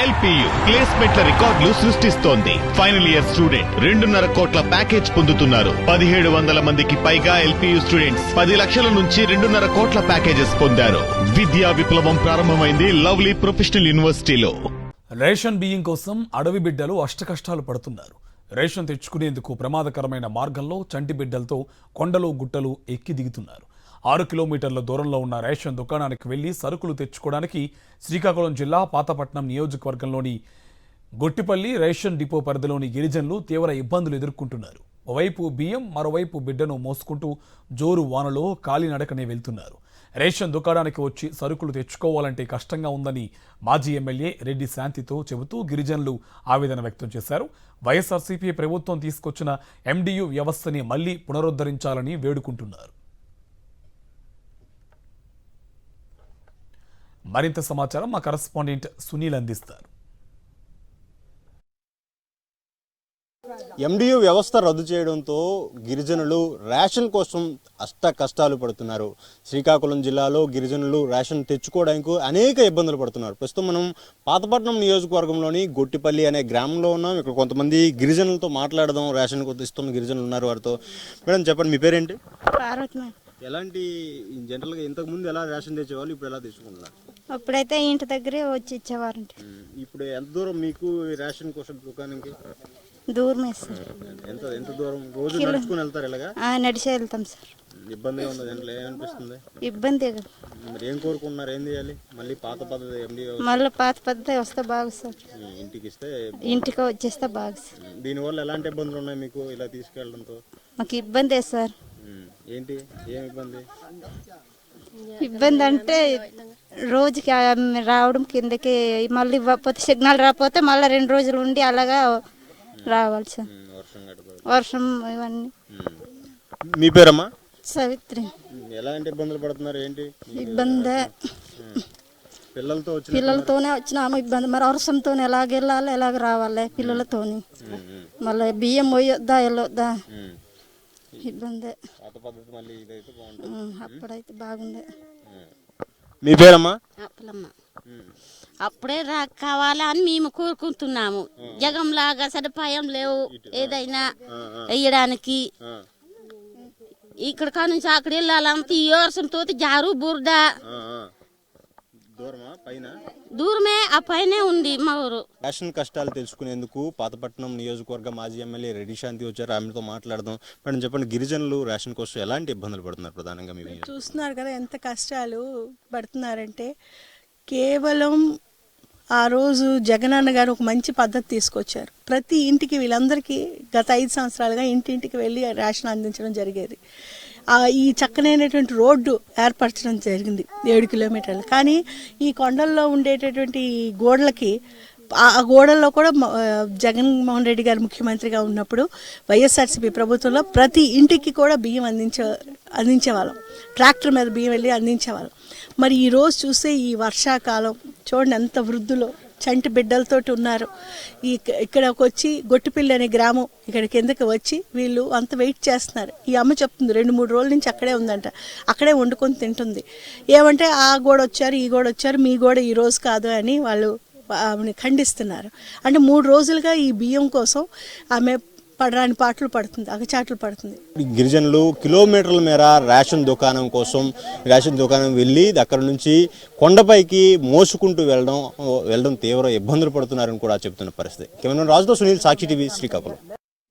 LPU ప్లేస్మెంట్ల రికార్డులు సృష్టిస్తోంది. Final year student 2.5 కోట్ల ప్యాకేజ్ పొందుతున్నారు. 1700 మందికి పైగా ఎల్పియు స్టూడెంట్స్ 10 లక్షల నుంచి 2.5 కోట్ల ప్యాకేజెస్ పొందారు. విద్యా విప్లవం ప్రారంభమైంది లవ్లీ ప్రొఫెషనల్ యూనివర్సిటీలో. రేషన్ బియ్యం కోసం అడవి బిడ్డలు అష్టకష్టాలు పడుతున్నారు. రేషన్ తెచ్చుకునేందుకు ప్రమాదకరమైన మార్గంలో చంటి బిడ్డలతో కొండలు గుట్టలు ఎక్కి దిగుతున్నారు. 6 కిలోమీటర్ల దూరంలో ఉన్న రేషన్ దుకాణానికి వెళ్లి సరుకులు తెచ్చుకోవడానికి శ్రీకాకుళం జిల్లా పాతపట్నం నియోజకవర్గంలోని గొట్టిపల్లి రేషన్ డిపో పరిధిలోని గిరిజనులు తీవ్ర ఇబ్బందులు ఎదుర్కొంటున్నారు. ఓవైపు బియ్యం, మరోవైపు బిడ్డను మోసుకుంటూ జోరు వానలో కాలినడకనే వెళ్తున్నారు. రేషన్ దుకాణానికి వచ్చి సరుకులు తెచ్చుకోవాలంటే కష్టంగా ఉందని మాజీ ఎమ్మెల్యే రెడ్డి శాంతితో చెబుతూ గిరిజనులు ఆవేదన వ్యక్తం చేశారు. వైఎస్ఆర్సీపీ ప్రభుత్వం తీసుకొచ్చిన ఎండియు వ్యవస్థని మళ్లీ పునరుద్ధరించాలని వేడుకుంటున్నారు. మరింత సమాచారం మా కరెస్పాండెంట్ సునీల్ అందిస్తారు. ఎండియు వ్యవస్థ రద్దు చేయడంతో గిరిజనులు రేషన్ కోసం అష్ట కష్టాలు పడుతున్నారు. శ్రీకాకుళం జిల్లాలో గిరిజనులు రేషన్ తెచ్చుకోవడానికి అనేక ఇబ్బందులు పడుతున్నారు. ప్రస్తుతం మనం పాతపట్నం నియోజకవర్గంలోని గొట్టిపల్లి అనే గ్రామంలో ఉన్నాం. ఇక్కడ కొంతమంది గిరిజనులతో మాట్లాడదాం. రేషన్ ఇస్తున్న గిరిజనులు ఉన్నారు, వారితో. మేడం చెప్పండి, మీ పేరేంటి? ఎలాంటి జనరల్గా ఇంతకు ముందు ఎలా రేషన్ తెచ్చేవాళ్ళు, ఇప్పుడు ఎలా తెచ్చుకుంటున్నారు? అప్పుడైతే ఇంటి దగ్గరే వచ్చి ఇచ్చేవారంట. ఇప్పుడు ఎంత దూరం మీకు రేషన్ కోసం దుకాణంకి? దూరమే సార్. ఎంత దూరం? రోజు నడుచుకుని వెళ్తారు? ఇలాగా నడిచే వెళ్తాం సార్. ఇబ్బంది ఉంది దాంట్లో, ఏమనిపిస్తుంది? ఇబ్బంది. మరి ఏం కోరుకుంటున్నారు, ఏం చేయాలి? మళ్ళీ పాత పద్ధతి మళ్ళీ పాత పద్ధతి వస్తే బాగు సార్. ఇంటికి ఇస్తే, ఇంటికి వచ్చేస్తే బాగు సార్. దీనివల్ల ఎలాంటి ఇబ్బందులు ఉన్నాయి మీకు ఇలా తీసుకెళ్ళడంతో? మాకు ఇబ్బందే సార్. ఏంటి, ఏం ఇబ్బంది? ఇబ్బంది అంటే రోజుకి రావడం కిందకి, మళ్ళీ పోతే సిగ్నల్ రాకపోతే మళ్ళీ 2 రోజులు ఉండి అలాగా రావాలి సార్. వర్షం ఇవన్నీ. మీ పేరమ్మా? సావిత్రి. ఎలాంటి ఇబ్బందులు పడుతున్నారు, ఏంటి ఇబ్బంది? పిల్లలతోనే వచ్చినాము. ఇబ్బంది మరి వర్షంతో ఎలాగెళ్ళాలి, ఎలాగ రావాలి పిల్లలతోని. మళ్ళీ బియ్యం పోయొద్దా వెళ్ళొద్దా, ఇబ్బంది. అప్పుడైతే బాగుంది. మీ పేరమ్మా? అప్పుడే కావాలా అని మేము కోరుకుంటున్నాము. జగంలాగా సదుపాయం లేవు ఏదైనా వేయడానికి. ఇక్కడ నుంచి అక్కడ వెళ్ళాలంటే ఈ వర్షంతో జారు బురద. దూరమే, ఆ పైనే ఉంది మా ఊరు. రేషన్ కష్టాలు తెలుసుకునేందుకు పాతపట్నం నియోజకవర్గ మాజీ ఎమ్మెల్యే రెడ్డి శాంతి వచ్చారు. ఆమెతో మాట్లాడదాం. మేడం చెప్పండి, గిరిజనులు రేషన్ కోసం ఎలాంటి ఇబ్బందులు పడుతున్నారు? ప్రధానంగా మీరు చూస్తున్నారు కదా ఎంత కష్టాలు పడుతున్నారంటే, కేవలం ఆ రోజు జగనన్న గారు ఒక మంచి పద్ధతి తీసుకొచ్చారు. ప్రతి ఇంటికి వీళ్ళందరికీ గత 5 సంవత్సరాలుగా ఇంటింటికి వెళ్ళి రేషన్ అందించడం జరిగేది. ఈ చక్కనైనటువంటి రోడ్డు ఏర్పరచడం జరిగింది 7 కిలోమీటర్లు. కానీ ఈ కొండల్లో ఉండేటటువంటి గోడలకి, ఆ గోడల్లో కూడా జగన్మోహన్ రెడ్డి గారు ముఖ్యమంత్రిగా ఉన్నప్పుడు వైఎస్ఆర్సీపీ ప్రభుత్వంలో ప్రతి ఇంటికి కూడా బియ్యం అందించేవాళ్ళం. ట్రాక్టర్ మీద బియ్యం వెళ్ళి అందించేవాళ్ళం. మరి ఈరోజు చూస్తే ఈ వర్షాకాలం చూడండి ఎంత వృద్ధులు చంటి బిడ్డలతోటి ఉన్నారు. ఇక్కడికి వచ్చి గొట్టిపల్లి అనే గ్రామం ఇక్కడ కిందకి వచ్చి వీళ్ళు అంత వెయిట్ చేస్తున్నారు. ఈ అమ్మ చెప్తుంది 2-3 రోజుల నుంచి అక్కడే ఉందంట, అక్కడే వండుకొని తింటుంది. ఏమంటే ఆ గోడ వచ్చారు, ఈ గోడ వచ్చారు, మీ గోడ ఈ రోజు కాదు అని వాళ్ళు ఆమెను ఖండిస్తున్నారు. అంటే 3 రోజులుగా ఈ బియ్యం కోసం ఆమె పడరాని పాటలు పడుతుంది, అగచాట్లు పడుతుంది. గిరిజనులు కిలోమీటర్ల మేర రేషన్ దుకాణం కోసం రేషన్ దుకాణం వెళ్ళి అక్కడ నుంచి కొండపైకి మోసుకుంటూ వెళ్ళడం తీవ్ర ఇబ్బందులు పడుతున్నారని కూడా చెప్తున్న పరిస్థితి. కెమెరామెన్ రాజుతో సునీల్, సాక్షి టీవీ, శ్రీకాకుళం.